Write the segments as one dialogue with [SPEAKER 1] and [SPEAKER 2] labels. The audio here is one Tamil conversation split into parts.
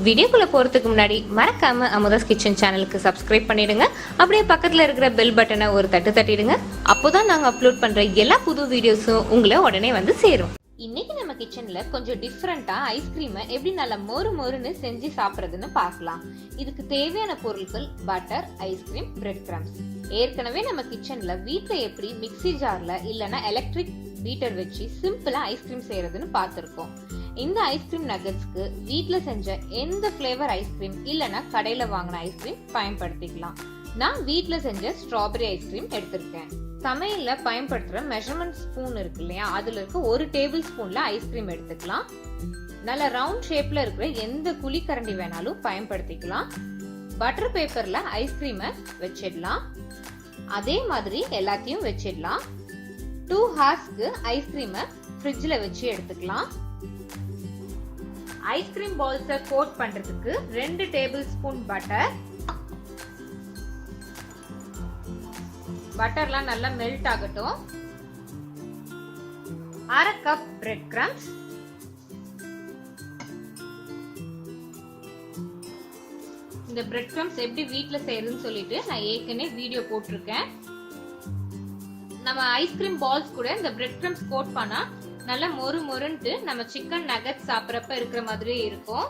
[SPEAKER 1] வீடியோக்குள்ள போறதுக்கு முன்னாடி மறக்காம அமுதாஸ் கிச்சன் சேனலுக்கு சப்ஸ்கிரைப் பண்ணிடுங்க. அப்படியே பக்கத்துல இருக்கிற பெல் பட்டனை ஒரு தட்டு தட்டிடுங்க. அப்போதான் நாங்க அப்லோட் பண்ற எல்லா புது வீடியோஸும் உங்களை உடனே வந்து சேரும். இன்னைக்கு நம்ம கிச்சன்ல கொஞ்சம் டிஃப்ரெண்டா ஐஸ்கிரீமை எப்படி நல்லா மொறு மொறுன்னு செஞ்சு சாப்பிடுறதுன்னு பார்க்கலாம். இதுக்கு தேவையான பொருட்கள் பட்டர், ஐஸ்கிரீம், பிரெட் கிரம்ஸ். ஏற்கனவே நம்ம கிச்சன்ல வீட்ல எப்படி மிக்ஸி ஜார்ல இல்லனா எலக்ட்ரிக் பீட்டர் வச்சு சிம்பிளா ஐஸ்கிரீம் செய்யறதுன்னு பார்த்திருக்கோம். இந்த ஐஸ்கிரீம் நகட்ஸ்க்கு வீட்ல செஞ்ச எந்த ஃபிளேவர் ஐஸ்கிரீம் இல்லனா கடையில வாங்கின ஐஸ்கிரீம் பயன்படுத்திக்கலாம். நான் வீட்ல செஞ்ச ஸ்ட்ராபெரி ஐஸ்கிரீம் எடுத்திருக்கேன். சமையல்ல பயன்படுத்துற மெஷர்மெண்ட் ஸ்பூன் இருக்கு இல்லையா, அதுல இருக்க 1 டேபிள் ஸ்பூன்ல ஐஸ்கிரீம் எடுத்துக்கலாம். நல்ல ரவுண்ட் ஷேப்ல இருக்கிற எந்த குழி கரண்டி வேணாலும் பயன்படுத்திக்கலாம். பட்டர் பேப்பர்ல ஐஸ்கிரீமை வச்சிடலாம். அதே மாதிரி எல்லாத்தையும் வச்சிடலாம். 2 ஹார்ஸ்க்கு ஐஸ்கிரீமை ஃப்ரிட்ஜ்ல வச்சு எடுத்துக்கலாம். ஐஸ்கிரீம் பால்ஸை கோட் பண்றதுக்கு 2 டேபிள் ஸ்பூன் பட்டர். பட்டர்லாம் நல்லா மெல்ட் ஆகட்டும். 1/2 கப் பிரெட் கிரம்ஸ். இந்த பிரெட் கிரம்ஸ் எப்படி வீட்ல செய்யறதுன்னு சொல்லிட்டு நான் ஏற்கனவே வீடியோ போட்டிருக்கேன். நம்ம ஐஸ்கிரீம் பால்ஸ் கூட இந்த பிரெட் கிரம்ஸ் கோட் பண்ணா நல்லா மொறு மொறுன்ட்டு நம்ம சிக்கன் நகட்ஸ் சாப்பிடறப்ப இருக்கிற மாதிரி இருக்கும்.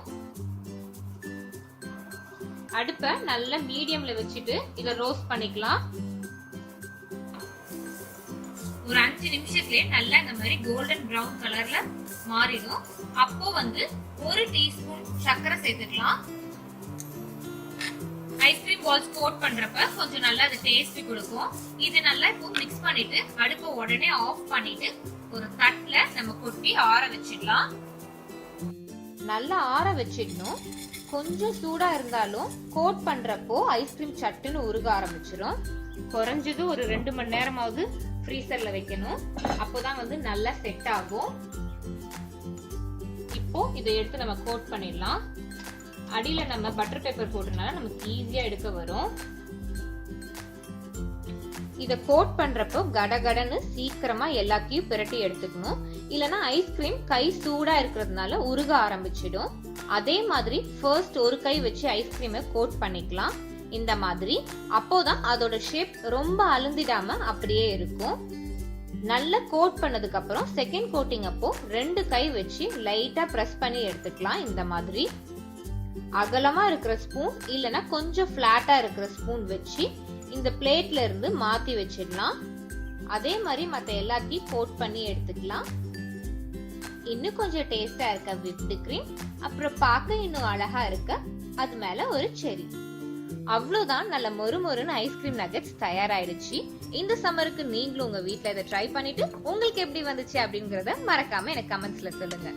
[SPEAKER 1] அடுப்பை நல்லா மீடியம்ல வச்சுட்டு இத ரோஸ்ட் பண்ணிக்கலாம். ஒரு 5 நிமிஷத்துலயே நல்லா இந்த மாதிரி கோல்டன் பிரவுன் கலர்ல மாறிடும். அப்போ 1 டீஸ்பூன் சர்க்கரை சேர்த்துக்கலாம். ஐஸ்கிரீம் பால்ஸ் கோட் பண்றப்ப கொஞ்சம் நல்லா அது டேஸ்ட் கொடுக்கும். இது நல்லா இப்போ மிக்ஸ் பண்ணிட்டு அடுப்பை உடனே ஆஃப் பண்ணிட்டு ஒரு தட்டுல நம்ம கொட்டி ஆற வச்சிடலாம். நல்லா ஆற வச்சிடணும். கொஞ்சம் சூடா இருந்தாலும் கோட் பண்றப்போ ஐஸ்கிரீம் சட்டுன்னு உருக ஆரம்பிச்சிடும். குறைஞ்சது ஒரு 2 மணி நேரமாவது ஃப்ரீசர்ல வைக்கணும். அப்போதான் நல்லா செட் ஆகும். இப்போ இதை எடுத்து நம்ம கோட் பண்ணிடலாம். அடியில நம்ம பட்டர் பேப்பர் போட்டனால நமக்கு ஈஸியா எடுக்க வரும். இத கோட் பண்றப்போ கடகடன்னு சீக்கிரமா எல்லாத்தையும் பிரட்டி எடுத்துக்கணும். இல்லனா ஐஸ்கிரீம் கை சூடா இருக்கிறதுனால உருக ஆரம்பிச்சிடும். அதே மாதிரி ஃபர்ஸ்ட் ஒரு கை வச்சு ஐஸ்கிரீமை கோட் பண்ணிக்கலாம். இந்த மாதிரி அப்போதான் அதோட ஷேப் ரொம்ப அழுந்திடாம அப்படியே இருக்கும். நல்லா கோட் பண்ணதுக்கு அப்புறம் செகண்ட் கோட்டிங் அப்போ 2 கை வச்சு லைட்டா பிரஸ் பண்ணி எடுத்துக்கலாம். இந்த மாதிரி அகலமா இருக்கிற ஸ்பூன் இல்லனா கொஞ்சம் பிளாட்டா இருக்கிற ஸ்பூன் வச்சு இந்த பிளேட்ல இருந்து மாத்தி வச்சிடலாம். அதே மாதிரி மத்த எல்லாத்தையும் கோட் பண்ணி எடுத்துக்கலாம். இன்னும் கொஞ்சம் டேஸ்டா இருக்க விப்டு கிரீம், அப்புறம் பார்க்க இன்னும் அழகா இருக்க அது மேல ஒரு செரி. அவ்வளவுதான், நல்ல மொறு மொறுன்னு ஐஸ்கிரீம் நகட்ஸ் தயாராயிடுச்சு. இந்த சம்மருக்கு நீங்களும் உங்க வீட்ல இதை ட்ரை பண்ணிட்டு உங்களுக்கு எப்படி வந்துச்சு அப்படிங்கறத மறக்காம எனக்கு கமெண்ட்ஸ்ல சொல்லுங்க.